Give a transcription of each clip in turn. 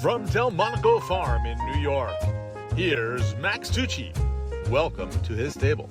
From Delmonico Farm in New York, here's Max Tucci. Welcome to his table.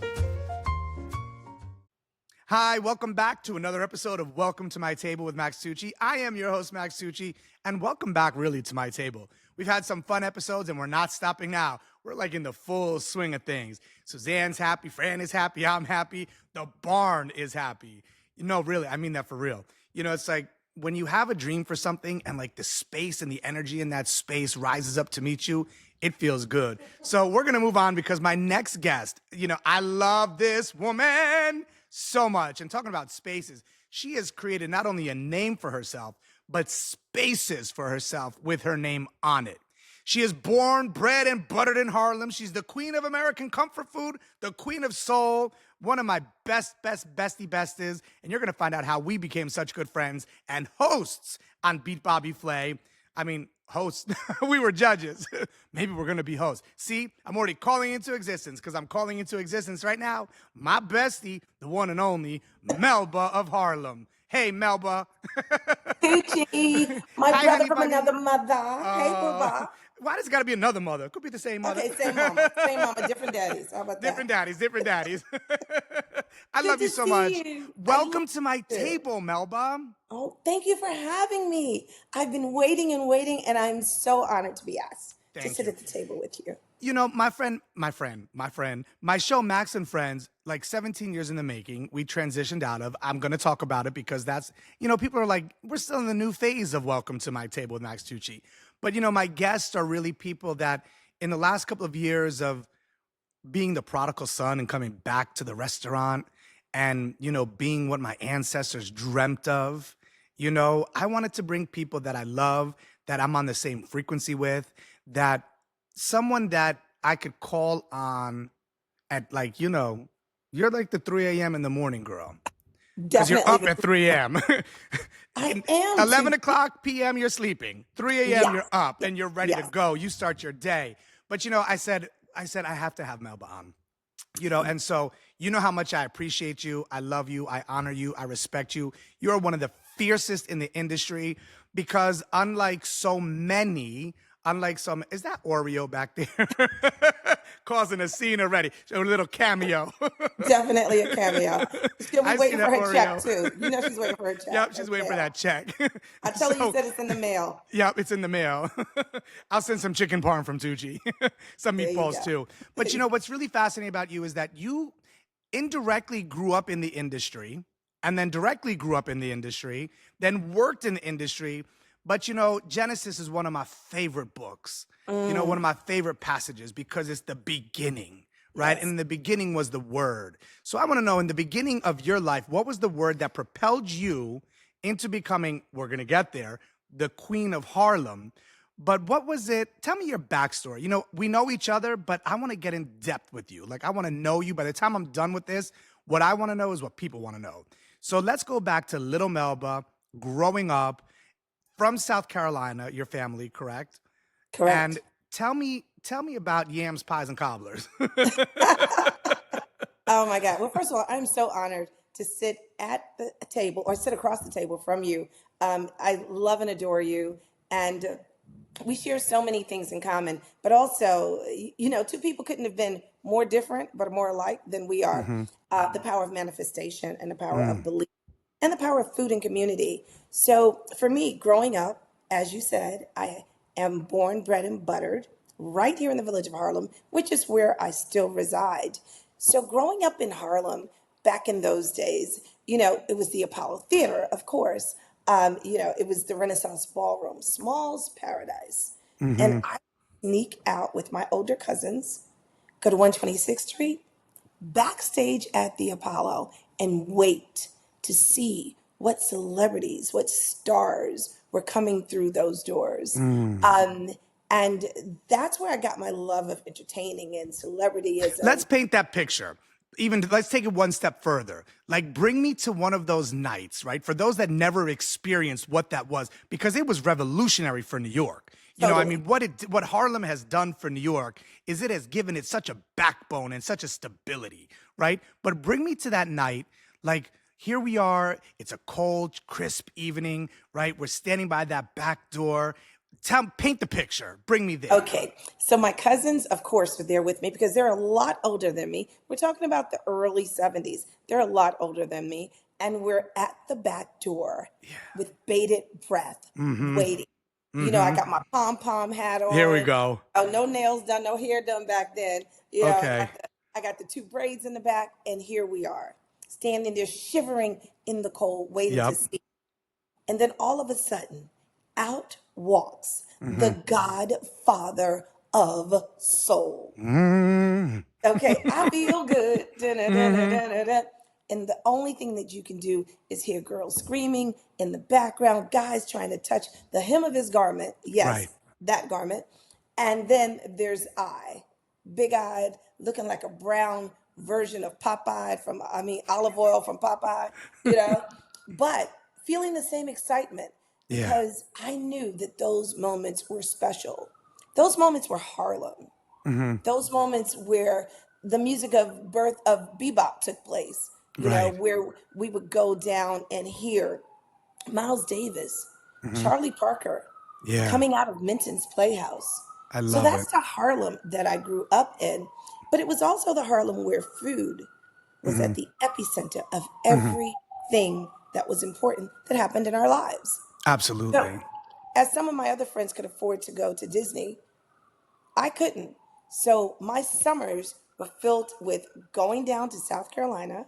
Hi, welcome back to another episode of Welcome to My Table with Max Tucci. I am your host, Max Tucci, and welcome back really to my table. We've had some fun episodes and we're not stopping now. We're like in the full swing of things. Suzanne's happy, Fran is happy, I'm happy, the barn is happy. Really, I mean that for real. It's like when you have a dream for something and like the space and the energy in that space rises up to meet you, it feels good. So we're going to move on because my next guest, I love this woman so much. And talking about spaces, she has created not only a name for herself, but spaces for herself with her name on it. She is born, bred, and buttered in Harlem. She's the queen of American comfort food, the queen of soul, one of my besties. And you're going to find out how we became such good friends and hosts on Beat Bobby Flay. I mean, hosts. We were judges. Maybe we're going to be hosts. See, I'm already calling into existence because I'm calling into existence right now my bestie, the one and only Melba of Harlem. Hey, Melba. Tucci, my Hi, brother honey from bunny. another mother. Hey, booba. Why does it got to be another mother? It could be the same mother. Okay, same mama, different daddies. How about that? Different daddies. I Good love you to so see much. you. Welcome to my table, Melba. Oh, thank you for having me. I've been waiting, and I'm so honored to be asked to sit at the table with you. My show, Max and Friends, like 17 years in the making, we transitioned out of. I'm going to talk about it because that's, people are like, we're still in the new phase of Welcome to My Table with Max Tucci. But, my guests are really people that in the last couple of years of being the prodigal son and coming back to the restaurant and, being what my ancestors dreamt of, I wanted to bring people that I love, that I'm on the same frequency with, that someone that I could call on at like, you're like the 3 a.m. in the morning girl. Because you're up at 3 a.m. I am. 11 o'clock p.m. you're sleeping. 3 a.m. you're up and you're ready to go. You start your day. But I said I have to have Melba on. And so how much I appreciate you. I love you. I honor you. I respect you. You're one of the fiercest in the industry because unlike some, is that Oreo back there? Causing a scene already. A little cameo. Definitely a cameo. She'll be waiting for her Oreo. check, too. She's waiting for her check. Yep, she's waiting for that check. I tell her you said it's in the mail. Yep, it's in the mail. I'll send some chicken parm from Tucci. Some meatballs, too. But what's really fascinating about you is that you indirectly grew up in the industry and then directly grew up in the industry, then worked in the industry. But, Genesis is one of my favorite books, one of my favorite passages because it's the beginning, right? Yes. And in the beginning was the word. So I want to know, in the beginning of your life, what was the word that propelled you into becoming, we're going to get there, the queen of Harlem? But what was it? Tell me your backstory. We know each other, but I want to get in depth with you. Like, I want to know you. By the time I'm done with this, what I want to know is what people want to know. So let's go back to little Melba, growing up, from South Carolina, your family, correct? Correct. And tell me about yams, pies, and cobblers. Oh my God. Well, first of all, I'm so honored to sit at the table or sit across the table from you. I love and adore you. And we share so many things in common, but also, two people couldn't have been more different, but more alike than we are. Mm-hmm. The power of manifestation and the power of belief. And the power of food and community. So for me, growing up, as you said, I am born, bred, and buttered right here in the village of Harlem, which is where I still reside. So growing up in Harlem back in those days, it was the Apollo Theater, of course. It was the Renaissance Ballroom, Small's Paradise. Mm-hmm. And I sneak out with my older cousins, go to 126th Street, backstage at the Apollo, and wait to see what celebrities, what stars were coming through those doors. And that's where I got my love of entertaining and celebrityism. Let's paint that picture. Let's take it one step further. Like, bring me to one of those nights, right? For those that never experienced what that was, because it was revolutionary for New York. Totally. What Harlem has done for New York is it has given it such a backbone and such a stability, right? But bring me to that night, like, here we are, it's a cold, crisp evening, right? We're standing by that back door. paint the picture. Bring me there. Okay, so my cousins, of course, were there with me because they're a lot older than me. We're talking about the early 70s. They're a lot older than me. And we're at the back door with bated breath, waiting. You know, I got my pom-pom hat on. Here we go. Oh, no nails done, no hair done back then. You know, Okay. I got the two braids in the back, and here we are, standing there shivering in the cold, waiting to see. And then all of a sudden, out walks the Godfather of soul. Okay, I feel good. Da-da-da-da-da-da. And the only thing that you can do is hear girls screaming in the background, guys trying to touch the hem of his garment. Yes, Right. that garment. And then there's big-eyed, looking like a brown version of Popeye olive oil from Popeye, you know, but feeling the same excitement because I knew that those moments were special. Those moments were Harlem. Those moments where the music of birth of bebop took place, you know, where we would go down and hear Miles Davis, Charlie Parker, coming out of Minton's Playhouse. I love So that's it. the Harlem that I grew up in. But it was also the Harlem where food was at the epicenter of everything that was important that happened in our lives. Absolutely. So, as some of my other friends could afford to go to Disney, I couldn't. So my summers were filled with going down to South Carolina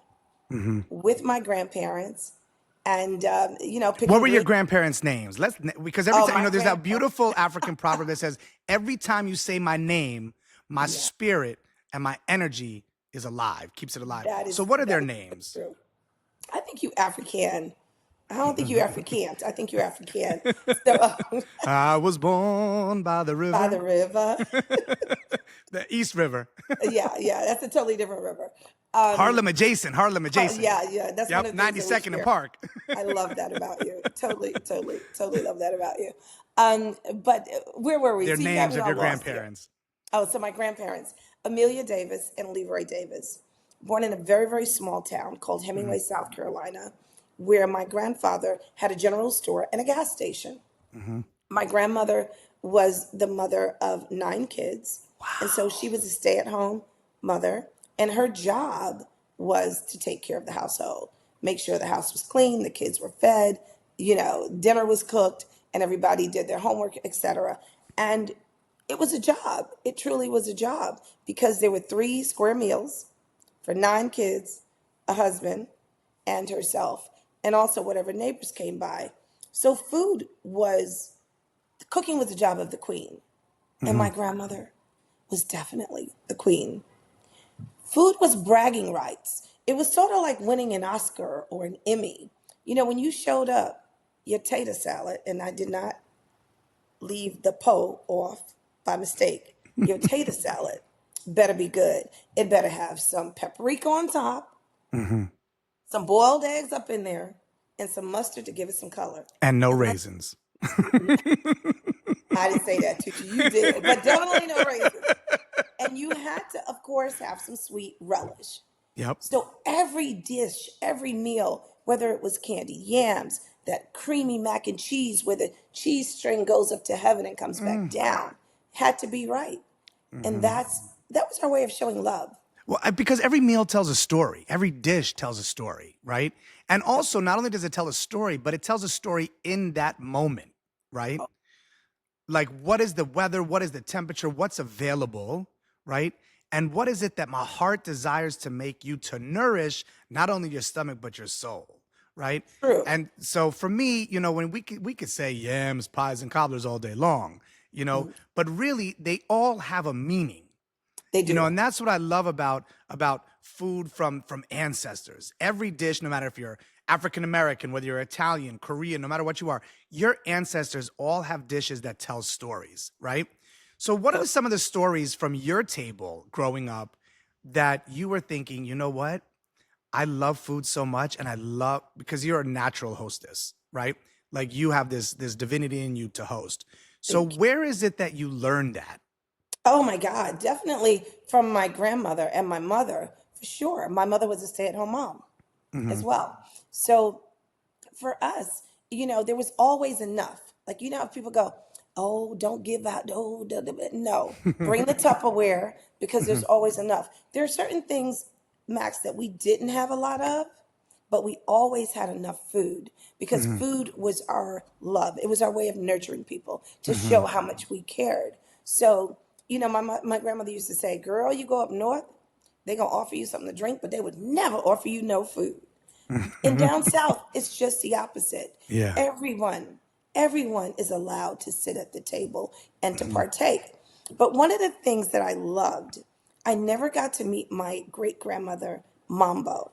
with my grandparents and, picking What were your great. grandparents' names? Because every Oh, time, my there's that grandpa. beautiful African proverb that says, every time you say my name, my spirit and my energy is alive, keeps it alive. So what are their names? True. I think you African. I don't think you African. I think you're African. So, I was born by the river. by the river. The East River. Yeah, that's a totally different river. Harlem adjacent. Yeah, that's one Yep, of the things that we 92nd and share. Park. I love that about you. Totally love that about you. But where were we? Their So you got names me of all your lost here. grandparents. Oh, so my grandparents, Amelia Davis and Leroy Davis, born in a very, very small town called Hemingway, South Carolina, where my grandfather had a general store and a gas station. My grandmother was the mother of 9 kids. And so she was a stay-at-home mother. And her job was to take care of the household, make sure the house was clean, the kids were fed, dinner was cooked, and everybody did their homework, etc. And it was a job. It truly was a job because there were 3 square meals for 9 kids, a husband, and herself, and also whatever neighbors came by. So cooking was the job of the queen. And my grandmother was definitely the queen. Food was bragging rights. It was sort of like winning an Oscar or an Emmy. When you showed up, your tater salad, and I did not leave the po off by mistake. Your tater salad better be good. It better have some paprika on top, some boiled eggs up in there, and some mustard to give it some color. And no raisins. I didn't say that, Tucci. You did, but definitely no raisins. And you had to, of course, have some sweet relish. Yep. So every dish, every meal, whether it was candied yams, that creamy mac and cheese where the cheese string goes up to heaven and comes back down, had to be right. And that was our way of showing love. Well, because every meal tells a story. Every dish tells a story, right? And also, not only does it tell a story, but it tells a story in that moment, right? Like, what is the weather? What is the temperature? What's available, right? And what is it that my heart desires to make you to nourish not only your stomach, but your soul, right? True. And so for me, when we could say yams, pies, and cobblers all day long, but really they all have a meaning. They do. And that's what I love about food from ancestors. Every dish, no matter if you're African American, whether you're Italian, Korean, no matter what you are, your ancestors all have dishes that tell stories, right? So what are some of the stories from your table growing up that you were thinking, you know what? I love food so much, and because you're a natural hostess, right? Like you have this divinity in you to host. So where is it that you learned that? Oh my God, definitely from my grandmother and my mother, for sure. My mother was a stay-at-home mom as well. So for us, there was always enough. Like, how people go, oh, don't give out, oh, no. Bring the Tupperware because there's always enough. There are certain things, Max, that we didn't have a lot of, but we always had enough food because food was our love. It was our way of nurturing people to show how much we cared. So, my grandmother used to say, girl, you go up north, they're going to offer you something to drink, but they would never offer you no food. And down south, it's just the opposite. Yeah. Everyone is allowed to sit at the table and to partake. But one of the things that I loved, I never got to meet my great-grandmother, Mambo.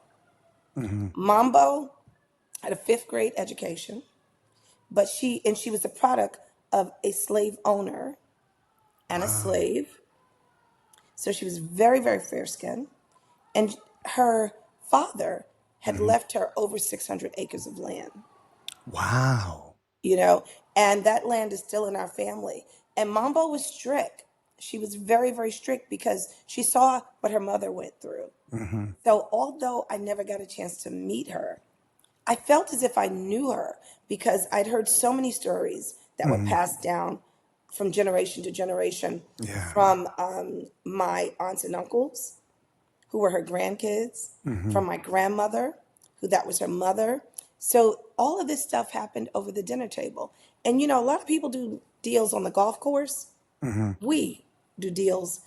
Mambo had a 5th grade education, but she was the product of a slave owner and a slave. So she was very, very fair-skinned. And her father had left her over 600 acres of land. Wow. And that land is still in our family. And Mambo was strict. She was very, very strict because she saw what her mother went through. So although I never got a chance to meet her, I felt as if I knew her because I'd heard so many stories that were passed down from generation to generation from my aunts and uncles, who were her grandkids, from my grandmother, who that was her mother. So all of this stuff happened over the dinner table. And, a lot of people do deals on the golf course. We do deals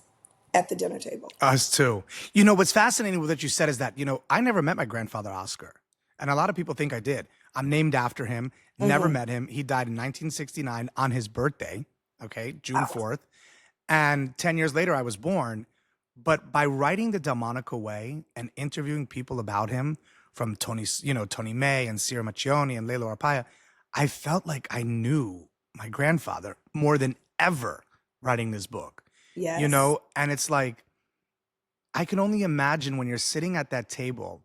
at the dinner table. Us too. What's fascinating with what you said is that, I never met my grandfather, Oscar. And a lot of people think I did. I'm named after him, never met him. He died in 1969 on his birthday, okay, June 4th. And 10 years later, I was born. But by writing The Delmonico Way and interviewing people about him, from Tony May and Sierra Macchione and Lelo Arpaia, I felt like I knew my grandfather more than ever writing this book. Yes. And it's like, I can only imagine when you're sitting at that table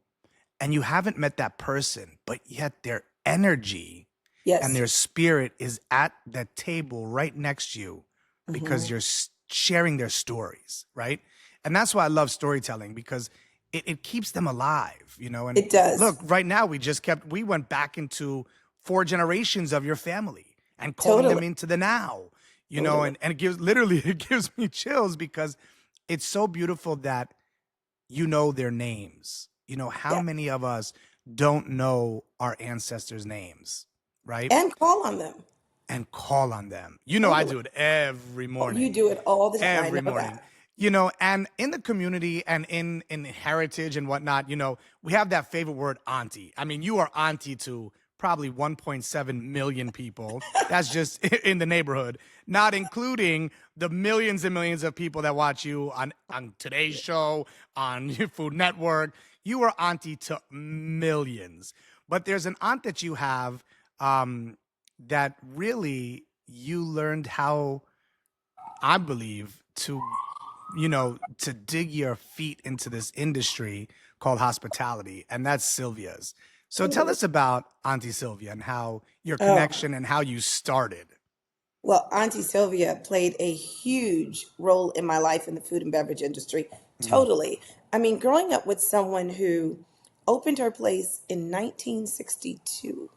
and you haven't met that person, but yet their energy and their spirit is at that table right next to you because you're sharing their stories, right? And that's why I love storytelling, because it keeps them alive, And it does. Look, right now we went back into 4 generations of your family and calling them into the now, and it gives me chills because it's so beautiful that their names. How many of us don't know our ancestors' names, right? And call on them. I do it every morning. You do it all the time. Every morning. And in the community and in heritage and whatnot, we have that favorite word, auntie. I mean, you are auntie to probably 1.7 million people. That's just in the neighborhood, not including the millions and millions of people that watch you on Today's Show, on Food Network. You are auntie to millions. But there's an aunt that you have that really you learned how, I believe, to dig your feet into this industry called hospitality, and that's Sylvia's. So tell us about Auntie Sylvia and how your connection and how you started. Well, Auntie Sylvia played a huge role in my life in the food and beverage industry. Totally. I mean, growing up with someone who opened her place in 1962,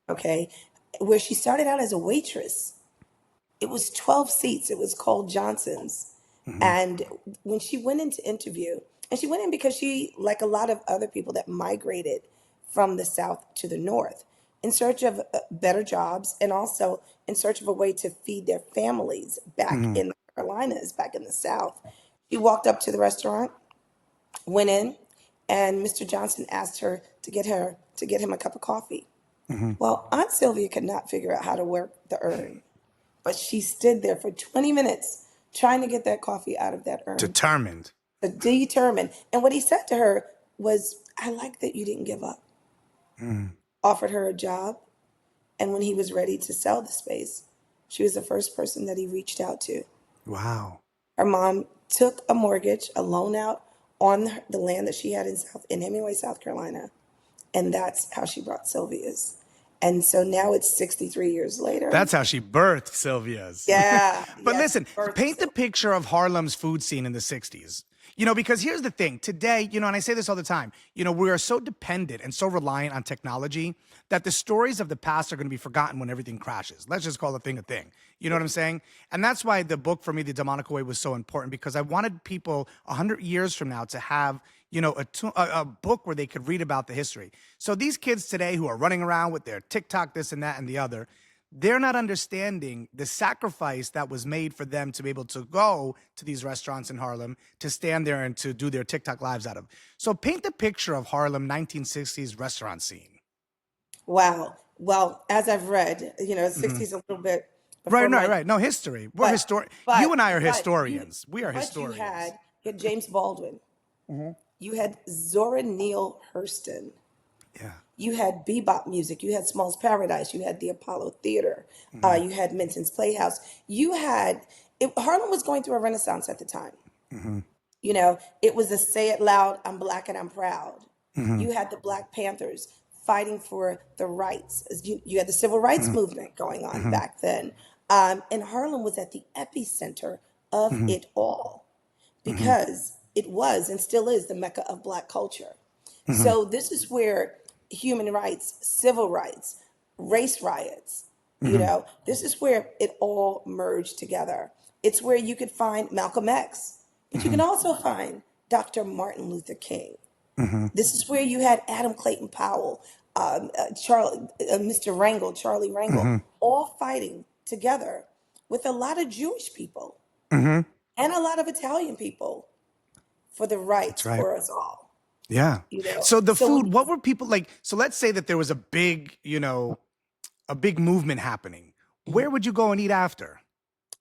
okay, where she started out as a waitress. It was 12 seats. It was called Johnson's. And when she went into interview, and she went in because she, like a lot of other people that migrated from the South to the North, in search of better jobs and also in search of a way to feed their families back in the Carolinas, back in the South. She walked up to the restaurant, went in, and Mr. Johnson asked her to get him a cup of coffee. Well, Aunt Sylvia could not figure out how to work the urn, but she stood there for 20 minutes trying to get that coffee out of that urn. Determined. Determined. And what he said to her was, I like that you didn't give up. Offered her a job. And when he was ready to sell the space, she was the first person that he reached out to. Wow. Her mom took a mortgage, a loan out on the land that she had in Hemingway, South Carolina. And that's how she brought Sylvia's. And so now it's 63 years later. That's how she birthed Sylvia's. Yeah. But listen, paint the picture of Harlem's food scene in the 60s. Because here's the thing today, and I say this all the time, we are so dependent and so reliant on technology that the stories of the past are going to be forgotten when everything crashes. Let's just call a thing a thing. You know what I'm saying? And that's why the book for me, The Demonic Way, was so important, because I wanted people 100 years from now to have, a book where they could read about the history. So these kids today who are running around with their TikTok, this and that and the other, they're not understanding the sacrifice that was made for them to be able to go to these restaurants in Harlem, to stand there and to do their TikTok lives out of. So paint the picture of Harlem 1960s restaurant scene. Wow. Well, as I've read, 60s a little bit before Right. No, history. We're you and I are historians. We are historians. You had James Baldwin. You had Zora Neale Hurston. Yeah. You had bebop music. You had Small's Paradise. You had the Apollo Theater. You had Minton's Playhouse. Harlem was going through a renaissance at the time. It was a say it loud, I'm black and I'm proud. You had the Black Panthers fighting for the rights. You had the civil rights movement going on back then. And Harlem was at the epicenter of it all, because it was and still is the mecca of Black culture. So this is where human rights, civil rights, race riots, this is where it all merged together. It's where you could find Malcolm X, but you can also find Dr. Martin Luther King. This is where you had Adam Clayton Powell, Charlie Rangel, all fighting together with a lot of Jewish people and a lot of Italian people for the rights for us all. Yeah. So food, what were people like? So let's say that there was a big movement happening. Where would you go and eat after?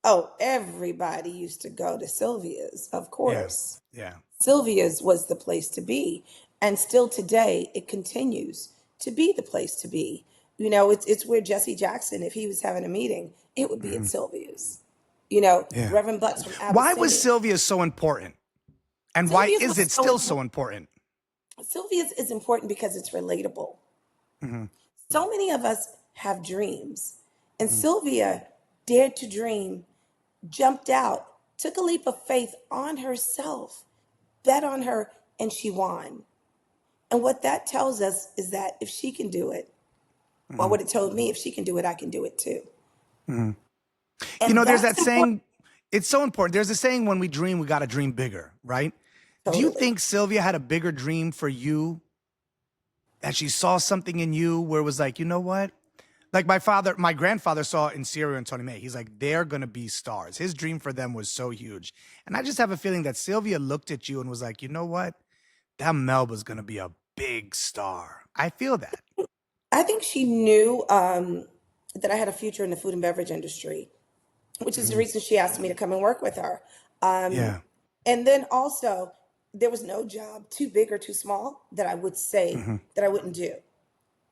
Oh, everybody used to go to Sylvia's, of course. Yeah. Sylvia's was the place to be. And still today, it continues to be the place to be. It's where Jesse Jackson, if he was having a meeting, it would be at Sylvia's. Reverend Butts from Abyssinia. Why was Sylvia's so important? And why is it still so important? Sylvia's is important because it's relatable. So many of us have dreams. And Sylvia dared to dream, jumped out, took a leap of faith on herself, bet on her, and she won. And what that tells us is that if she can do it, well, what it told me, if she can do it, I can do it too. There's that saying, it's so important. There's a saying, when we dream, we got to dream bigger, right? Totally. Do you think Sylvia had a bigger dream for you? That she saw something in you where it was like, you know what? Like my grandfather saw in Syria and Tony May. He's like, they're going to be stars. His dream for them was so huge. And I just have a feeling that Sylvia looked at you and was like, you know what? That Melba's going to be a big star. I feel that. I think she knew that I had a future in the food and beverage industry, which is the reason she asked me to come and work with her. And then also, there was no job too big or too small that I would say that I wouldn't do.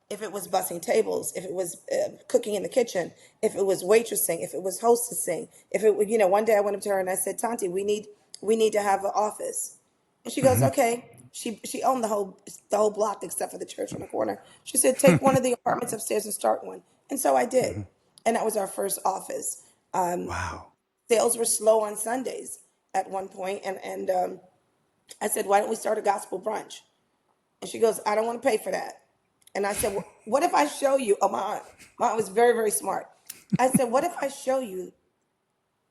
If it was bussing tables, if it was cooking in the kitchen, if it was waitressing, if it was hostessing, if it was, one day I went up to her and I said, Tanti, we need to have an office. And she goes, okay. She owned the whole block except for the church on the corner. She said, take one of the apartments upstairs and start one. And so I did. And that was our first office. Wow. Sales were slow on Sundays at one point. And I said, why don't we start a gospel brunch? And she goes, I don't want to pay for that. And I said, well, what if I show you? Oh, my aunt was very, very smart. I said, what if I show you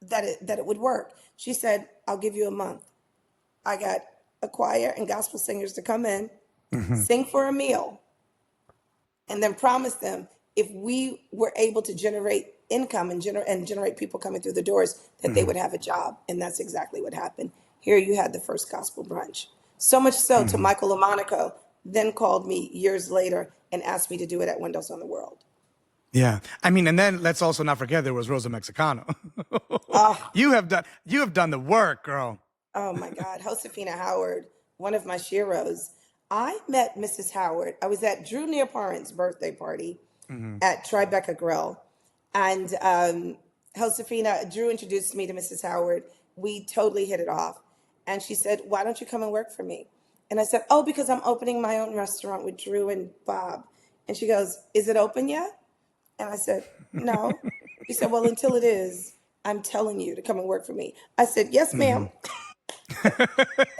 that it would work? She said, I'll give you a month. I got a choir and gospel singers to come in, sing for a meal, and then promise them if we were able to generate income and generate people coming through the doors, that they would have a job. And that's exactly what happened. Here you had the first gospel brunch. So much so to Michael LaMonaco then called me years later and asked me to do it at Windows on the World. Yeah. I mean, and then let's also not forget there was Rosa Mexicano. You have done the work, girl. Oh my God. Josefina Howard, one of my sheroes. I met Mrs. Howard. I was at Drew Neaparent's birthday party at Tribeca Grill. And Drew introduced me to Mrs. Howard. We totally hit it off. And she said, why don't you come and work for me? And I said, oh, because I'm opening my own restaurant with Drew and Bob. And she goes, is it open yet? And I said, no. She said, well, until it is, I'm telling you to come and work for me. I said, yes, ma'am.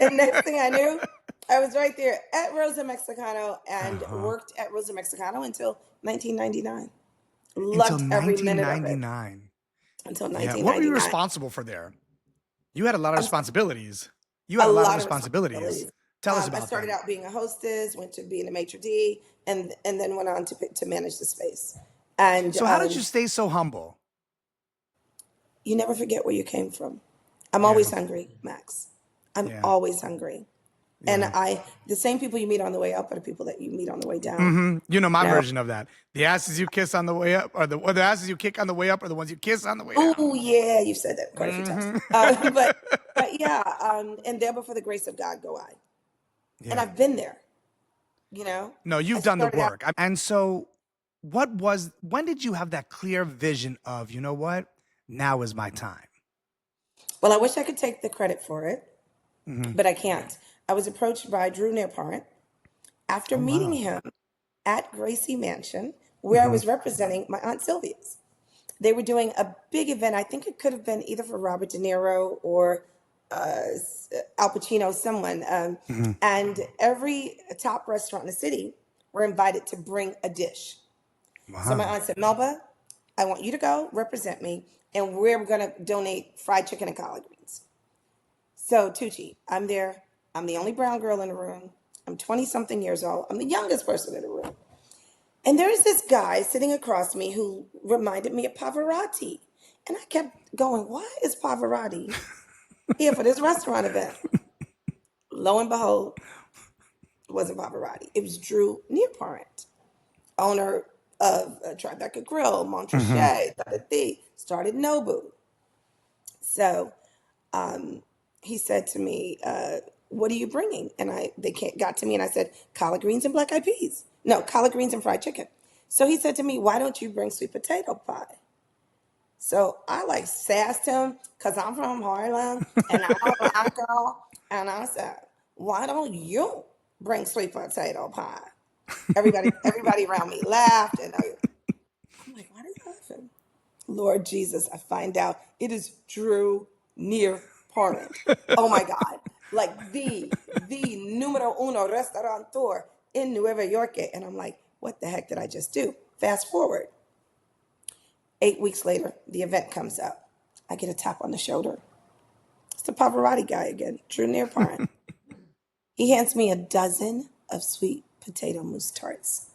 And next thing I knew, I was right there at Rosa Mexicano and worked at Rosa Mexicano until 1999. Until Loved every minute of it 1999. until Yeah. What were you 1999. responsible for there? You had a lot of responsibilities. You had A a lot of lot of responsibilities. responsibilities. Tell us I about started them. out being a hostess, went to being a maitre d', and then went on to manage the space. And So how did you stay so humble? you never forget where you came from. I'm Yeah. always hungry, Max. I'm Yeah. always hungry. And Yeah. the same people you meet on the way up are the people that you meet on the way down. You know my You know? version of that. The asses you kiss on the way up, or the asses you kick on the way up, are the ones you kiss on the way down. Oh yeah, you've said that quite a few times. But yeah, and there but for the grace of God go I. And Yeah. I've been there. You know, No, I you've done the started out. work. And so, when did you have that clear vision of, you know what? Now is my time. Well, I wish I could take the credit for it, Mm-hmm. but I can't. I was approached by Drew Nearparent after Oh, meeting wow. him at Gracie Mansion, where I Mm-hmm. was representing my Aunt Sylvia's. They were doing a big event. I think it could have been either for Robert De Niro or Al Pacino, someone. Mm-hmm. And every top restaurant in the city were invited to bring a dish. So my Wow. aunt said, Melba, I want you to go represent me, and we're going to donate fried chicken and collard greens. So, Tucci, I'm there. I'm the only brown girl in the room. I'm 20 something years old. I'm the youngest person in the room. And there's this guy sitting across me who reminded me of Pavarotti. And I kept going, why is Pavarotti here for this restaurant event? Lo and behold, it wasn't Pavarotti. It was Drew Nearparent, owner of Tribeca Grill, Mm-hmm. Montrachet, started Nobu. So he said to me, what are you bringing? And got to me and I said, collard greens and black eyed peas. No, collard greens and fried chicken. So he said to me, why don't you bring sweet potato pie? So I like sassed him because I'm from Harlem and I'm a black girl. And I said, why don't you bring sweet potato pie? Everybody around me laughed. And I'm like, why are you laughing? Lord Jesus, I find out it is Drew Nearparent. Oh my God. Like the numero uno restaurateur in Nueva York. And I'm like, what the heck did I just do? Fast forward. 8 weeks later, the event comes up. I get a tap on the shoulder. It's the Pavarotti guy again, Drew Nearparent. He hands me a dozen of sweet potato mousse tarts.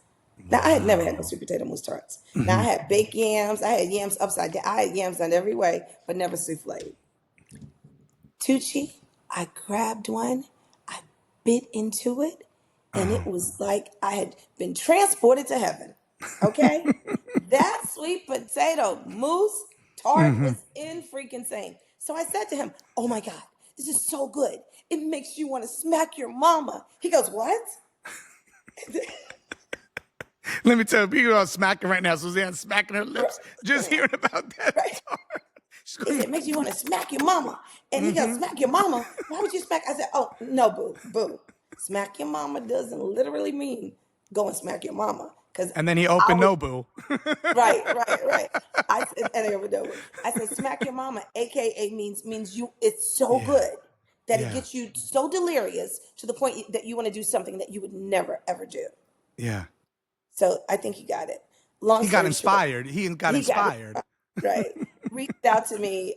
Now, I had never had no sweet potato mousse tarts. Now, I Mm-hmm. had baked yams. I had yams upside down. I had yams done every way, but never souffled. Tucci, I grabbed one. I bit into it, and it was like I had been transported to heaven. Okay? That sweet potato mousse tart Mm-hmm. was in freaking insane. So I said to him, oh my God, this is so good. It makes you want to smack your mama. He goes, what? Let me tell you, people are smacking right now. Suzanne's smacking her lips just Right. hearing about that. She's He going, said, it makes you want to smack your mama. And he goes, mm-hmm. smack your mama? Why would you smack? I said, oh, no, boo, boo. Smack your mama doesn't literally mean go and smack your mama. Because And then he I opened was, Nobu. right. I said, and I would know it. I said, smack your mama, AKA means you, it's so Yeah. good that it Yeah. gets you so delirious to the point that you want to do something that you would never, ever do. Yeah. So I think he got it. Long He got story short, inspired. He got he got it inspired. right. Reached out to me,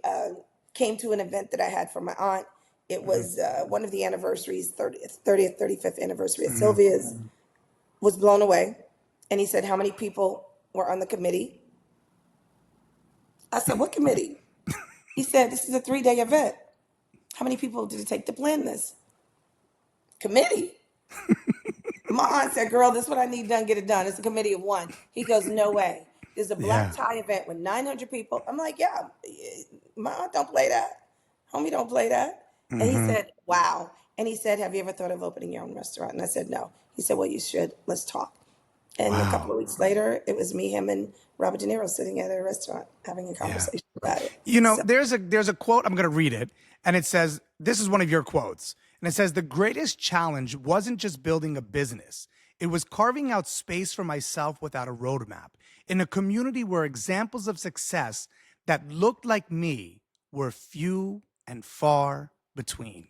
came to an event that I had for my aunt. It was one of the anniversaries, 30th, 35th anniversary of Sylvia's. Was blown away. And he said, how many people were on the committee? I said, what committee? He said, this is a 3-day event. How many people did it take to plan this? Committee. My aunt said, girl, this is what I need done, get it done. It's a committee of one. He goes, no way. There's a black Yeah. tie event with 900 people. I'm like, yeah, my aunt don't play that. Homie don't play that. And he said, wow. And he said, have you ever thought of opening your own restaurant? And I said, no. He said, well, you should. Let's talk. And a couple Wow. of weeks later, it was me, him, and Robert De Niro sitting at a restaurant having a Yeah. conversation about it. You know, So, there's a quote, I'm going to read it, and it says, this is one of your quotes. And it says, the greatest challenge wasn't just building a business. It was carving out space for myself without a roadmap in a community where examples of success that looked like me were few and far between.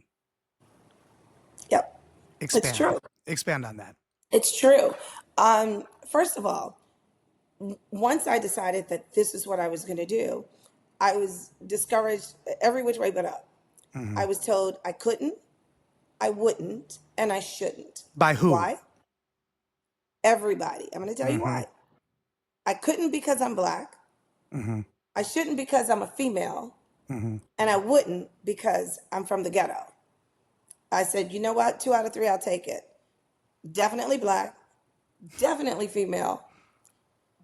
Yep. It's Expand. true. Expand on that. It's true. First of all, once I decided that this is what I was going to do, I was discouraged every which way but up. Hmm. I was told I couldn't, I wouldn't, and I shouldn't. By who? Why? Everybody. I'm going to tell you Hmm. why. I couldn't because I'm black. Hmm. I shouldn't because I'm a female. Hmm. And I wouldn't because I'm from the ghetto. I said, you know what? 2 out of 3, I'll take it. Definitely black, definitely female,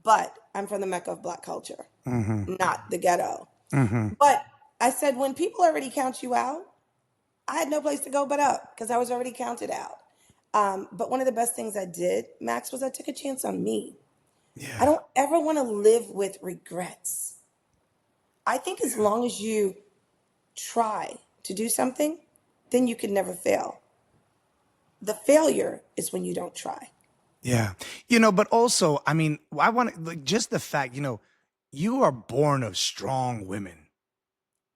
but I'm from the Mecca of black culture, Hmm. not the ghetto. Hmm. But I said, when people already count you out, I had no place to go but up because I was already counted out. But one of the best things I did, Max, was I took a chance on me. I Yeah. don't ever want to live with regrets. I think as long as you try to do something, then you can never fail. The failure is when you don't try. Yeah. But also, I mean, I want to, like, just the fact, you are born of strong women.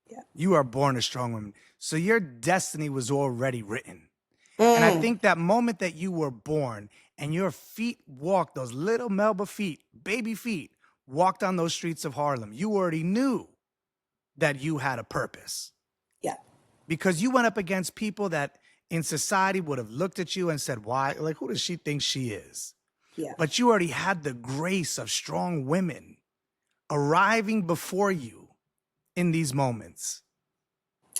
Yeah. You are born of strong women. So your destiny was already written. And I Mm, think that moment that you were born and your feet walked, those little Melba feet, baby feet, walked on those streets of Harlem, you already knew that you had a purpose yeah. because you went up against people that in society would have looked at you and said, why? Like, who does she think she is? Yeah. But you already had the grace of strong women arriving before you in these moments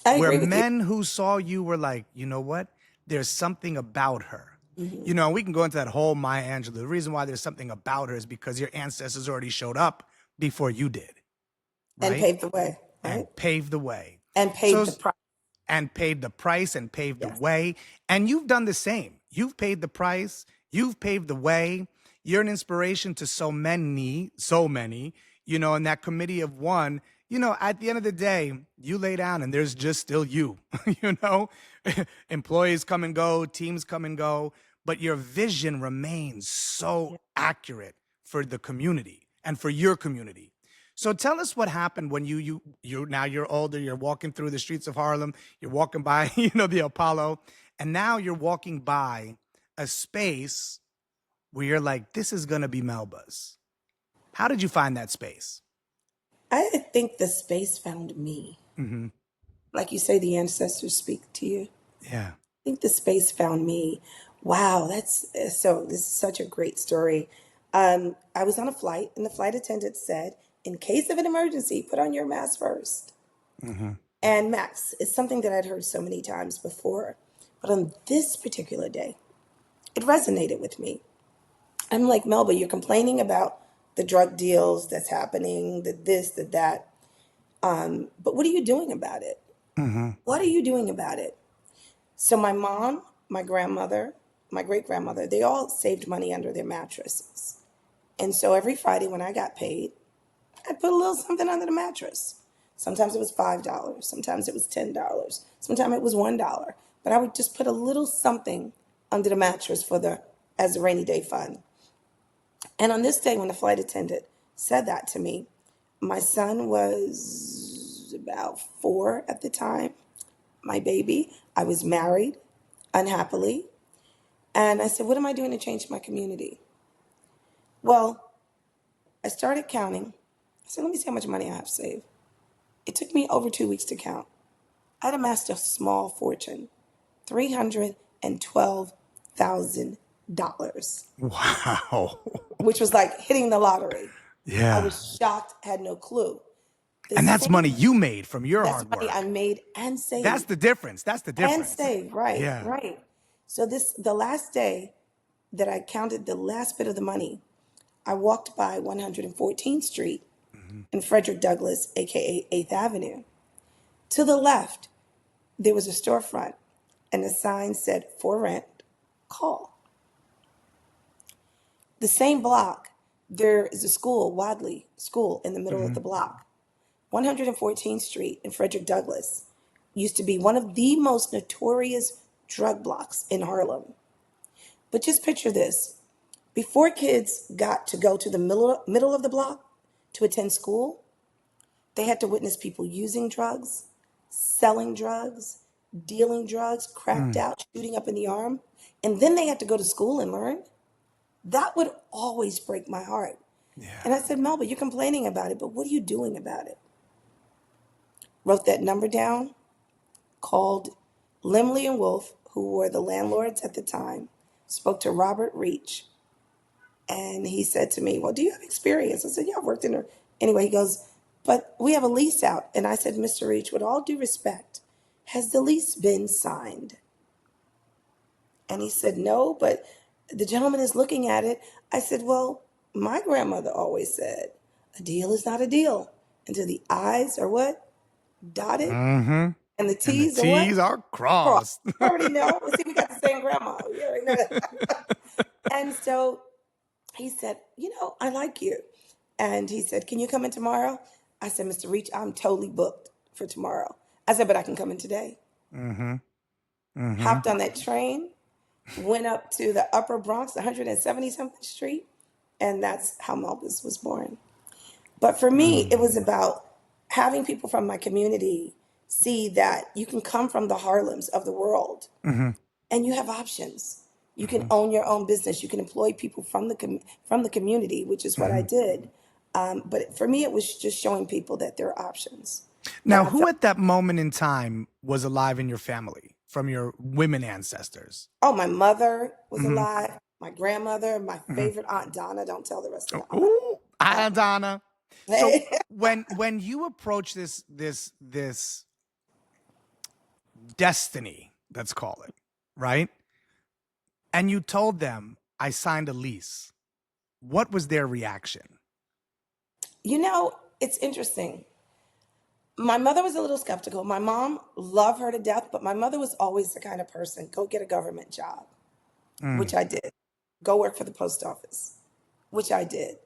I where agree with you. men who saw you were like, you know what? There's something about her. Hmm. We can go into that whole Maya Angelou. The reason why there's something about her is because your ancestors already showed up before you did, And right? paved the way, And right? paved the way. And So, paid the price. and paid the price and paved the Yes. way. And you've done the same. You've paid the price. You've paved the way. You're an inspiration to so many, in that committee of one. At the end of the day, you lay down and there's just still you, you know, employees come and go, teams come and go, but your vision remains so Yeah. accurate for the community and for your community. So tell us what happened when you now you're older, you're walking through the streets of Harlem, you're walking by, the Apollo, and now you're walking by a space where you're like, this is gonna be Melba's. How did you find that space? I think the space found me. Hmm. Like you say, the ancestors speak to you. Yeah. I think the space found me. Wow, that's so. This is such a great story. I was on a flight, and the flight attendant said, "In case of an emergency, put on your mask first." Hmm. And Max, it's something that I'd heard so many times before, but on this particular day, it resonated with me. I'm like, Melba, you're complaining about the drug deals that's happening, the this, the that. But what are you doing about it? Hmm. What are you doing about it? So my mom, my grandmother, my great grandmother, they all saved money under their mattresses. And so every Friday when I got paid, I'd put a little something under the mattress. Sometimes it was $5, sometimes it was $10, sometimes it was $1. But I would just put a little something under the mattress for the as a rainy day fund. And on this day when the flight attendant said that to me, my son was about 4 at the time, my baby. I was married unhappily. And I said, what am I doing to change my community? Well, I started counting. I said, let me see how much money I have saved. It took me over 2 weeks to count. I'd amassed a small fortune, $312,000, Wow. which was like hitting the lottery. I Yeah. was shocked, had no clue. The And that's same, money you made from your that's hard money I work. made and That's saved. the difference. That's the And difference. saved, right, Yeah. right. So the last day that I counted the last bit of the money, I walked by 114th Street Hmm. in Frederick Douglass, aka 8th Avenue. To the left, there was a storefront, and the sign said, "For rent, call." The same block, there is a school, Wadley School, in the middle of Hmm. the block. 114th Street in Frederick Douglass used to be one of the most notorious drug blocks in Harlem. But just picture this. Before kids got to go to the middle of the block to attend school, they had to witness people using drugs, selling drugs, dealing drugs, cracked out, shooting up in the arm, and then they had to go to school and learn. That would always break my heart. Yeah. And I said, Melba, you're complaining about it, but what are you doing about it? Wrote that number down, called Limley and Wolf, who were the landlords at the time, spoke to Robert Reach, and he said to me, well, do you have experience? I said, yeah, I've worked in her. Anyway, he goes, but we have a lease out. And I said, Mr. Reach, with all due respect, has the lease been signed? And he said, no, but the gentleman is looking at it. I said, well, my grandmother always said, a deal is not a deal until the I's are what? Dotted. Mm-hmm. And the And the T's are what? T's are Crossed. crossed. You already know. See, we got the same grandma. You already know that. And so he said, I like you. And he said, can you come in tomorrow? I said, Mr. Reach, I'm totally booked for tomorrow. I said, but I can come in today. Mm-hmm. Mm-hmm. Hopped on that train, went up to the Upper Bronx, 170-something Street, and that's how Melba's was born. But for me, it was about having people from my community see that you can come from the Harlems of the world and you have options. You can own your own business. You can employ people from the community, which is what I did. But for me, it was just showing people that there are options. Now, And I who at that moment in time was alive in your family from your women ancestors? my mother was alive. My grandmother, my favorite Aunt Donna. Don't tell the rest of the aunt. Ooh, Aunt Donna. So when you approach this destiny, let's call it, right? And you told them I signed a lease, what was their reaction? It's interesting. My mother was a little skeptical. My mom loved her to death, but my mother was always the kind of person, go get a government job, which I did. Go work for the post office, which I did.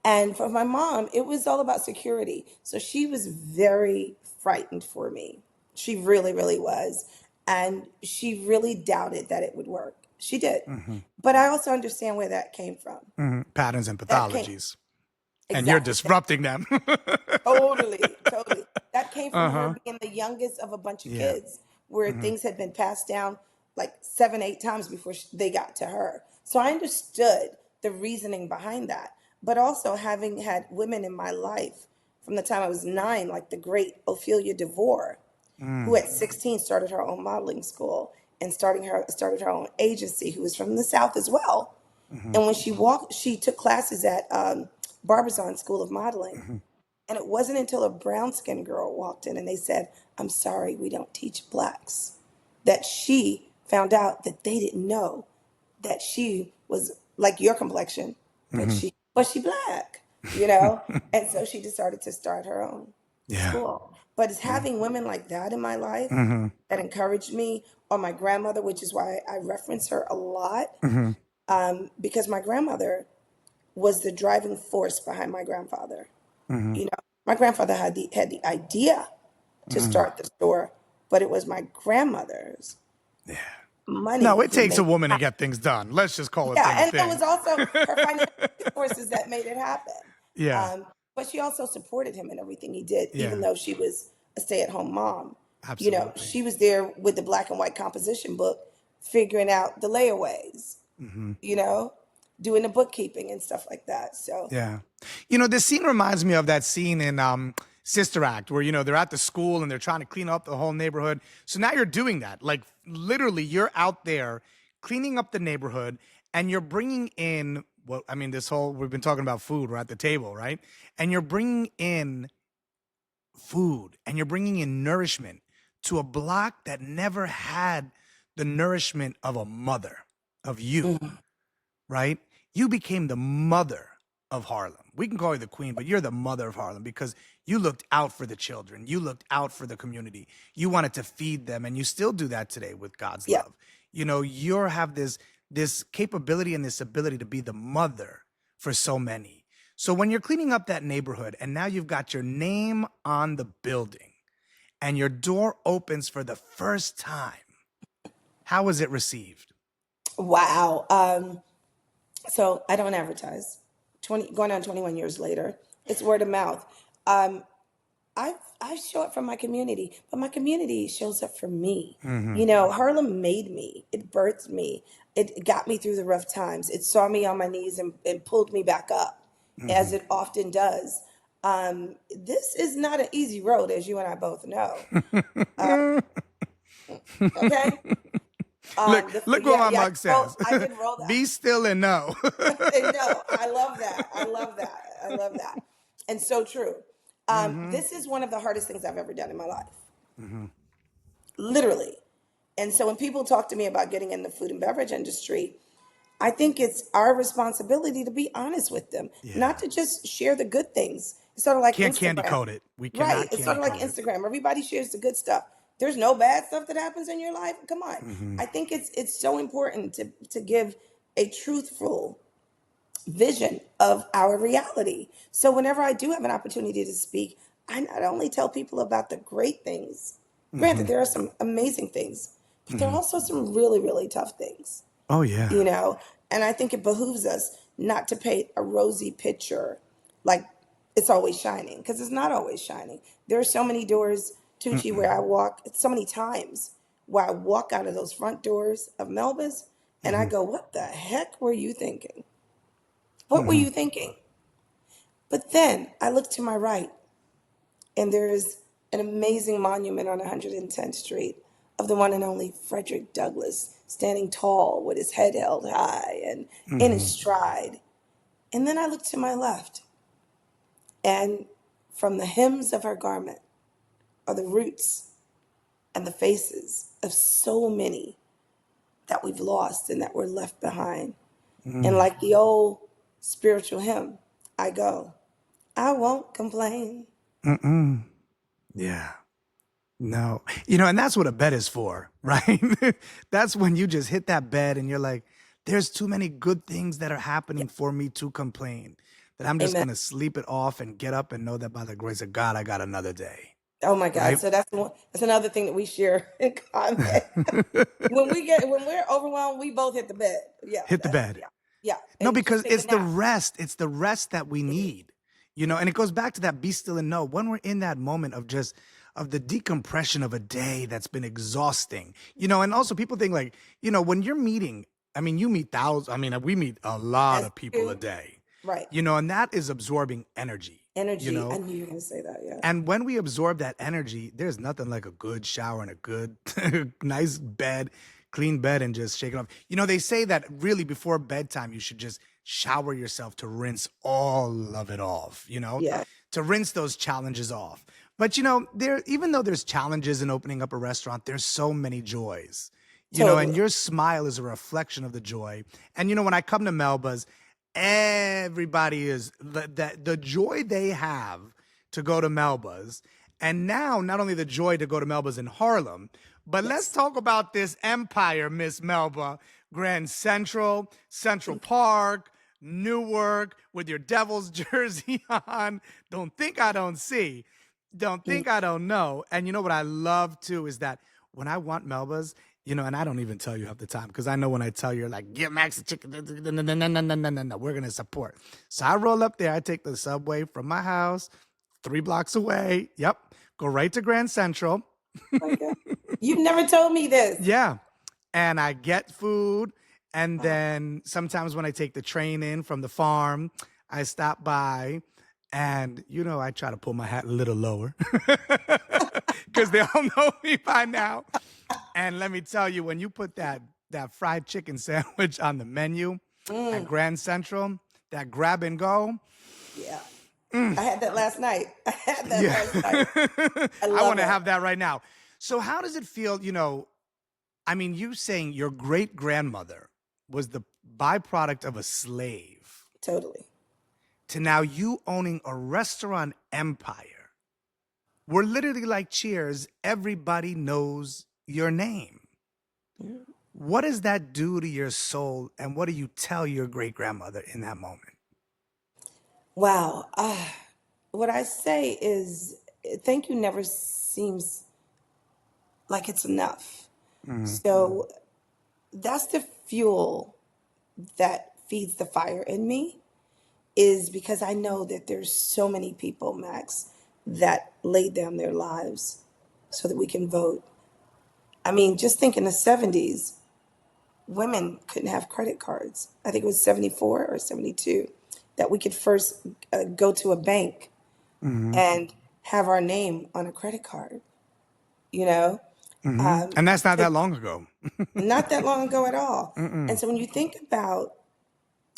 And for my mom, it was all about security. So she was very frightened for me. She really, really was. And she really doubted that it would work. She did. But I also understand where that came from. Patterns and That came, pathologies. And you're exactly. disrupting them. Totally, totally. That came from her being the youngest of a bunch of kids, where things had been passed down like 7, 8 times before they got to her. So I understood the reasoning behind that. But also having had women in my life from the time I was 9, like the great Ophelia DeVore, who at 16 started her own modeling school and started her own agency, who was from the South as well. And when she took classes at Barbizon School of Modeling. And it wasn't until a brown-skinned girl walked in and they said, I'm sorry, we don't teach blacks, that she found out that they didn't know that she was like your complexion, but she black, And so she decided to start her own school. But it's having women like that in my life that encouraged me, or my grandmother, which is why I reference her a lot, because my grandmother was the driving force behind my grandfather. My grandfather had the idea to start the store, but it was my grandmother's money. No, it who takes made a woman it to get things done. Let's just call it happen. things. And it was also her financial resources that made it happen. Yeah. But she also supported him in everything he did, even Yeah. though she was a stay-at-home mom. Absolutely. She was there with the black and white composition book, figuring out the layaways, doing the bookkeeping and stuff like that. So Yeah. This scene reminds me of that scene in Sister Act where, they're at the school and they're trying to clean up the whole neighborhood. So now you're doing that. Like literally you're out there cleaning up the neighborhood and you're bringing in we've been talking about food. We're at the table, right? And you're bringing in food and you're bringing in nourishment to a block that never had the nourishment of a mother, of you, right? You became the mother of Harlem. We can call you the queen, but you're the mother of Harlem because you looked out for the children. You looked out for the community. You wanted to feed them, and you still do that today with God's yeah. love. You have this capability and this ability to be the mother for so many. So when you're cleaning up that neighborhood and now you've got your name on the building and your door opens for the first time, how was it received? Wow. So I don't advertise. Going on 21 years later, it's word of mouth. I show up for my community, but my community shows up for me. You know, Harlem made me. It birthed me. It got me through the rough times. It saw me on my knees and pulled me back up, as it often does. This is not an easy road, as you and I both know. Okay. Look what Yeah, my yeah. mug says. I did roll that. Be still and know. No, I love that. I love that. I love that. And so true. This is one of the hardest things I've ever done in my life. Literally. And so when people talk to me about getting in the food and beverage industry, I think it's our responsibility to be honest with them, not to just share the good things. It's sort of like Can't Instagram. candy coat it. We cannot Right. It's sort of like candy coat it. Instagram. Everybody shares the good stuff. There's no bad stuff that happens in your life. Come on. I think it's so important to give a truthful vision of our reality. So whenever I do have an opportunity to speak, I not only tell people about the great things. Granted, there are some amazing things, but there are also some really, really tough things. Oh yeah. You know, and I think it behooves us not to paint a rosy picture like it's always shining, because it's not always shining. There are so many doors, Tucci, where I walk, so many times where I walk out of those front doors of Melba's and I go, what the heck were you thinking? What were you thinking? But then I look to my right and there's an amazing monument on 110th Street of the one and only Frederick Douglass, standing tall with his head held high and in his stride. And then I look to my left, and from the hems of her garment are the roots and the faces of so many that we've lost and that were left behind. And like the old spiritual hymn, I go, I won't complain. Yeah. No. And that's what a bed is for, right? That's when you just hit that bed and you're like, there's too many good things that are happening for me to complain, that I'm just Amen. going to sleep it off and get up and know that by the grace of God, I got another day. Oh my God. Right? So that's another thing that we share in common. when we're overwhelmed, we both hit the bed. Yeah. Hit the bed. Yeah. No, And just because take it's a the nap. rest. It's the rest that we need, and it goes back to that be still and know. When we're in that moment of the decompression of a day that's been exhausting, and also people think like, when you're meeting, you meet thousands, we meet a lot As of people you a day, Right. and that is absorbing energy, Energy. I knew you were going to say that. Yeah. and when we absorb that energy, there's nothing like a good shower and a good, nice bed, clean bed, and just shake it off. They say that really before bedtime, you should just shower yourself to rinse all of it off, Yeah. to rinse those challenges off. But, even though there's challenges in opening up a restaurant, there's so many joys, and Totally. your smile is a reflection of the joy. And, when I come to Melba's, everybody is the joy they have to go to Melba's. And now, not only the joy to go to Melba's in Harlem, but let's talk about this empire, Miss Melba. Grand Central, Central Park, Newark, with your Devil's jersey on. Don't think I don't see. Don't think I don't know. And what I love too is that when I want Melba's, and I don't even tell you half the time, because I know when I tell you, you're like, get Max a chicken. No, we're going to support. So I roll up there. I take the subway from my house, 3 blocks away. Yep. Go right to Grand Central. Oh my God. You've never told me this. Yeah. And I get food. And then sometimes when I take the train in from the farm, I stop by and, I try to pull my hat a little lower because they all know me by now. And let me tell you, when you put that fried chicken sandwich on the menu at Grand Central, that grab and go. Yeah. I had that last night. Last night. I love want to it. have that right now. So how does it feel, you saying your great grandmother was the byproduct of a slave Totally. to now you owning a restaurant empire. We're literally like Cheers. Everybody knows your name. What does that do to your soul? And what do you tell your great grandmother in that moment? Wow. What I say is, thank you never seems like it's enough. So that's the fuel that feeds the fire in me, is because I know that there's so many people, Max, that laid down their lives so that we can vote. I mean, just think in the 70s, women couldn't have credit cards. I think it was 74 or 72 that we could first go to a bank and have our name on a credit card, you know? And that's not that long ago. Not that long ago at all. And so when you think about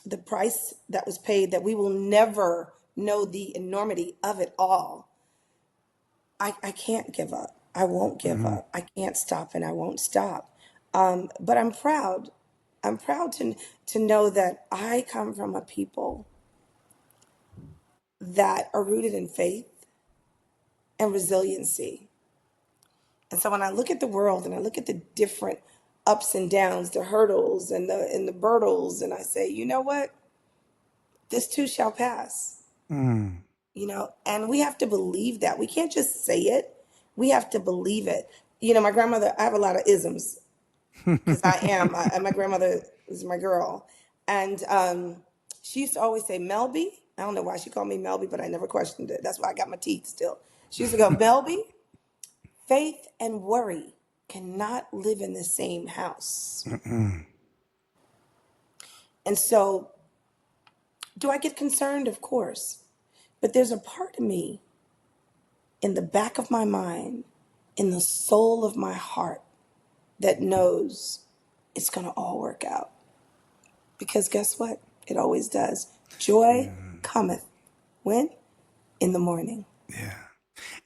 the price that was paid, that we will never know the enormity of it all, I can't give up. I won't give up. I can't stop, and I won't stop. But I'm proud. I'm proud to know that I come from a people that are rooted in faith and resiliency. And so when I look at the world and I look at the different ups and downs, the hurdles and the hurdles, and I say, you know what? This too shall pass. You know, and we have to believe that. We can't just say it. We have to believe it. You know, my grandmother, I have a lot of isms because my grandmother was my girl. And she used to always say, Melby. I don't know why she called me Melby, but I never questioned it. That's why I got my teeth still. She used to go, Melby, faith and worry cannot live in the same house. And so, do I get concerned? Of course. But there's a part of me in the back of my mind, in the soul of my heart, that knows it's going to all work out. Because guess what? It always does. Joy cometh. When? In the morning. Yeah.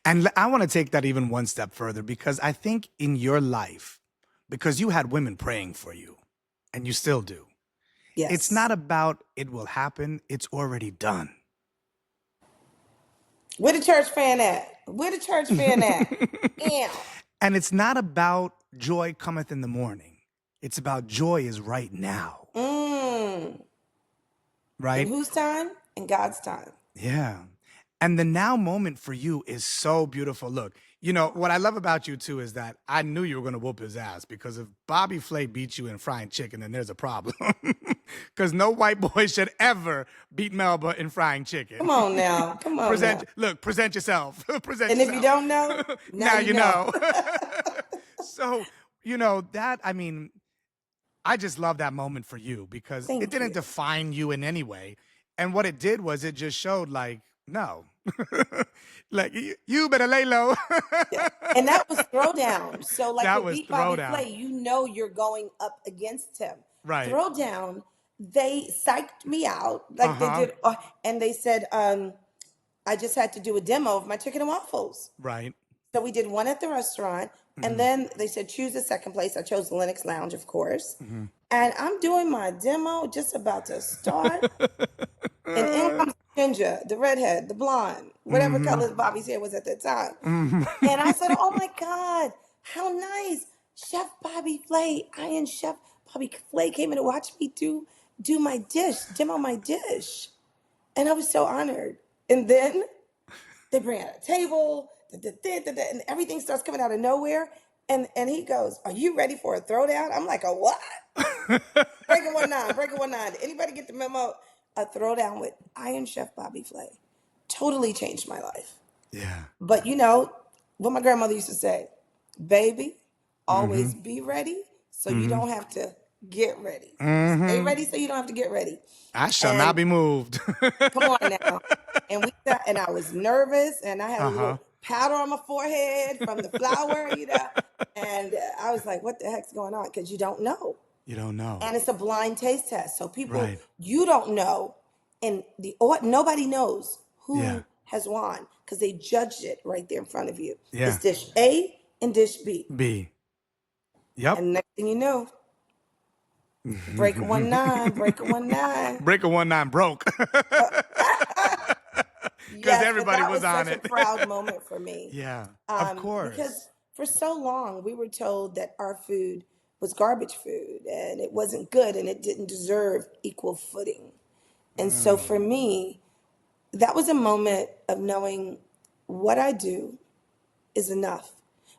And I want to take that even one step further, because I think in your life, because you had women praying for you, and you still do, Yes. it's not about it will happen, it's already done. Where the church fan at? Where the church fan at? Yeah. And it's not about joy cometh in the morning. It's about joy is right now. Right? In whose time? In God's time. Yeah. And the now moment for you is so beautiful. Look, you know, what I love about you too is that I knew you were going to whoop his ass, because if Bobby Flay beats you in frying chicken, then there's a problem. Because no white boy should ever beat Melba in frying chicken. Come on now. Come on now. Look, present yourself. Present And yourself. if you don't know, now you know. So, you know, that, I mean, I just love that moment for you, because Thank it didn't you. define you in any way. And what it did was it just showed, like, no. Like, you better lay low. And that was throwdown. So like That with was Beat Bobby throwdown. Flay, you know you're going up against him. Right. Throwdown, they psyched me out like they did. And they said, I just had to do a demo of my chicken and waffles. Right. So we did one at the restaurant, and then they said, choose the second place. I chose the Lennox Lounge, of course. And I'm doing my demo, just about to start. And in comes Ginger, the redhead, the blonde, whatever color Bobby's hair was at that time. And I said, oh my God, how nice. Chef Bobby Flay, Iron Chef Bobby Flay came in to watch me do my dish, demo my dish. And I was so honored. And then they bring out a table, and everything starts coming out of nowhere. And he goes, are you ready for a throwdown? I'm like, a what? Breaker 19. Did anybody get the memo? A throwdown with Iron Chef Bobby Flay totally changed my life. Yeah. But you know what my grandmother used to say, baby, always be ready so you don't have to get ready. Stay ready so you don't have to get ready. I shall not be moved. Come on now. And and I was nervous, and I had a little powder on my forehead from the flour, you know. And I was like, what the heck's going on? Because you don't know. You don't know. And it's a blind taste test. So people, Right. you don't know. And nobody knows who has won, because they judged it right there in front of you. Yeah. It's dish A and dish B. B. Yep. And next thing you know, breaker 19. Breaker 19 broke. Because everybody that was on such it. a proud moment for me. Yeah, of course. Because for so long, we were told that our food was garbage food, and it wasn't good, and it didn't deserve equal footing. And so for me, that was a moment of knowing what I do is enough.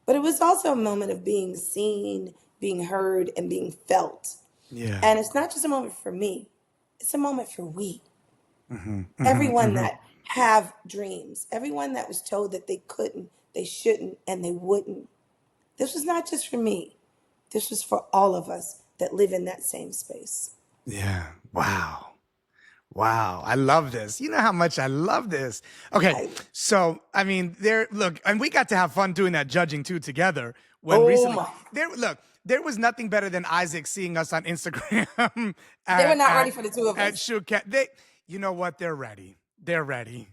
But it was also a moment of being seen, being heard, and being felt. Yeah. And it's not just a moment for me. It's a moment for we. Everyone that have dreams. Everyone that was told that they couldn't, they shouldn't, and they wouldn't. This was not just for me. This was for all of us that live in that same space. Yeah. Wow. Wow, I love this. You know how much I love this. Okay, so I mean, look, and we got to have fun doing that judging too together. When recently, there was nothing better than Isaac seeing us on Instagram. They were not ready for the two of at us. Shoot, you know what? They're ready. They're ready.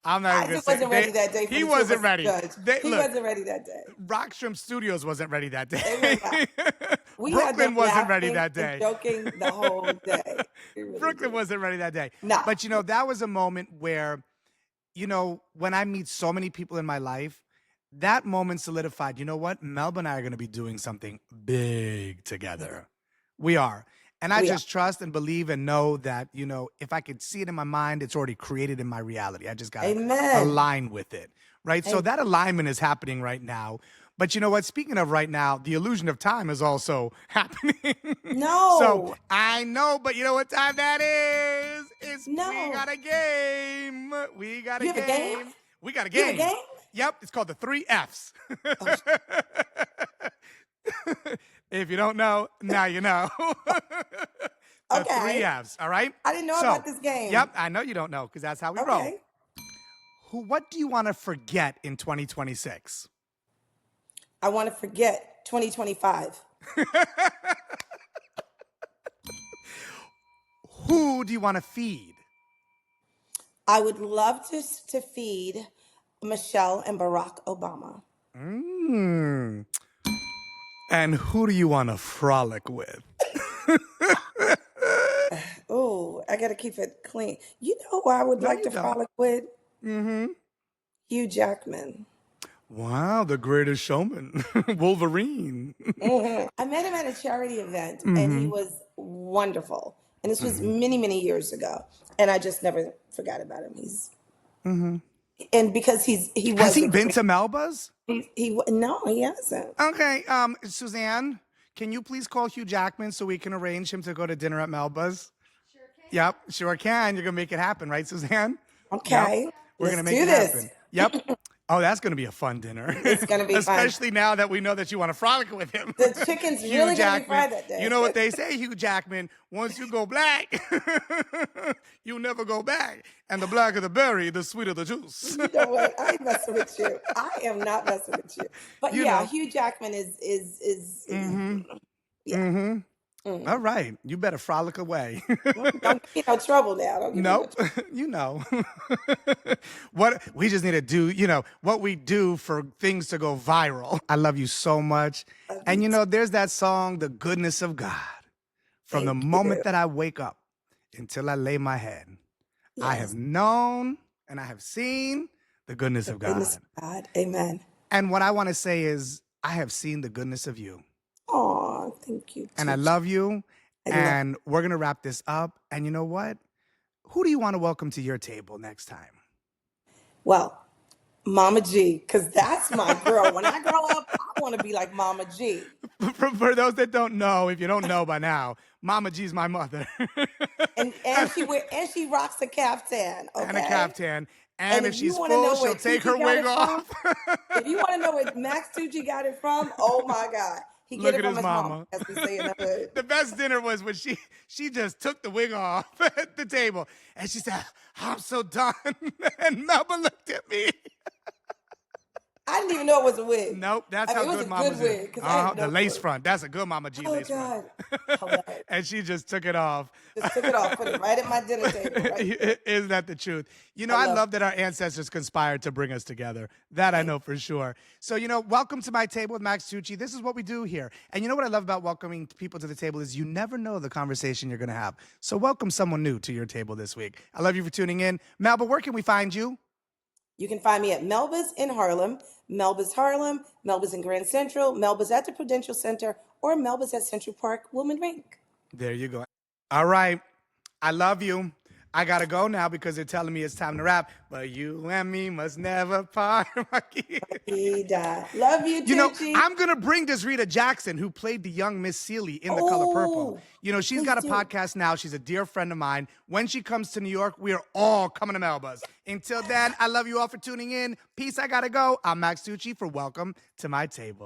I'm not even Isaac wasn't ready that day. He wasn't ready. He wasn't ready that day. Rockstrom Studios wasn't ready that day. They were not. Brooklyn wasn't ready that day. Joking the whole day. Really Brooklyn wasn't ready that day. No. But you know, that was a moment where, you know, when I meet so many people in my life, that moment solidified, you know what? Melba and I are going to be doing something big together. We are. And I just trust and believe and know that, you know, if I could see it in my mind, it's already created in my reality. I just got to align with it, right? So that alignment is happening right now. But you know what? Speaking of right now, the illusion of time is also happening. No. So I know, but you know what time that is? We got a game. We got a game. We got a game. You have a game? Yep. It's called the 3 Fs. If you don't know, now you know. The 3 Fs, all right? I didn't know about this game. Yep, I know you don't know because that's how we roll. What do you want to forget in 2026? I want to forget 2025. Who do you want to feed? I would love to feed Michelle and Barack Obama. And who do you want to frolic with? Oh, I got to keep it clean. You know who I would like to frolic with? Hugh Jackman. Wow, the greatest showman, Wolverine. I met him at a charity event, and he was wonderful. And this was many, many years ago, and I just never forgot about him. He's and because he was. Has he been to Melba's? No, he hasn't. Okay, Suzanne, can you please call Hugh Jackman so we can arrange him to go to dinner at Melba's? Sure can. Yep, sure can. You're gonna make it happen, right, Suzanne? Okay. Yep. We're gonna make it happen. Yep. Oh, that's going to be a fun dinner. It's going to be Especially now that we know that you want to frolic with him. The chicken's really going to be fried that day. You know what they say, Hugh Jackman, once you go black, you never go back. And the blacker the berry, the sweeter the juice. You know what? I ain't messing with you. I am not messing with you. But Hugh Jackman is All right. You better frolic away. Don't get no trouble now. Nope. You know. What we just need to do, you know, what we do for things to go viral. I love you so much. And you know, there's that song, The Goodness of God. From the moment that I wake up until I lay my head, I have known and I have seen the goodness of God. Goodness of God. Amen. And what I want to say is, I have seen the goodness of you. Oh, thank you. And I love you. And we're going to wrap this up. And you know what? Who do you want to welcome to your table next time? Well, Mama G, because that's my girl. When I grow up, I want to be like Mama G. For those that don't know, if you don't know by now, Mama G's my mother. and she rocks a caftan. Okay? And a caftan. And if she's full, she'll take her wig off. If you want to know where Max Tucci got it from, oh my God. He Look get it at from his mama. As we say in the hood. The best dinner was when she just took the wig off at the table. And she said, I'm so done. And Melba looked at me. I didn't even know it was a wig. Nope, that's how good Mama G. The lace front. That's a good Mama G lace front. And she just took it off. Just took it off, put it right at my dinner table. Right. Isn't that the truth? You know, I love that our ancestors conspired to bring us together. That I know for sure. So, you know, welcome to my table with Max Tucci. This is what we do here. And you know what I love about welcoming people to the table is you never know the conversation you're going to have. So welcome someone new to your table this week. I love you for tuning in. Melba, where can we find you? You can find me at Melba's in Harlem, Melba's Harlem, Melba's in Grand Central, Melba's at the Prudential Center, or Melba's at Central Park, Woodman Rink. There you go. All right. I love you. I gotta go now because they're telling me it's time to wrap. But you and me must never part. Love you, You know, Tucci. I'm gonna bring Desrita Jackson, who played the young Miss Seeley in The Color Purple. You know, she's got a podcast now. She's a dear friend of mine. When she comes to New York, we are all coming to Melba's. Until then, I love you all for tuning in. Peace, I gotta go. I'm Max Tucci for Welcome to My Table.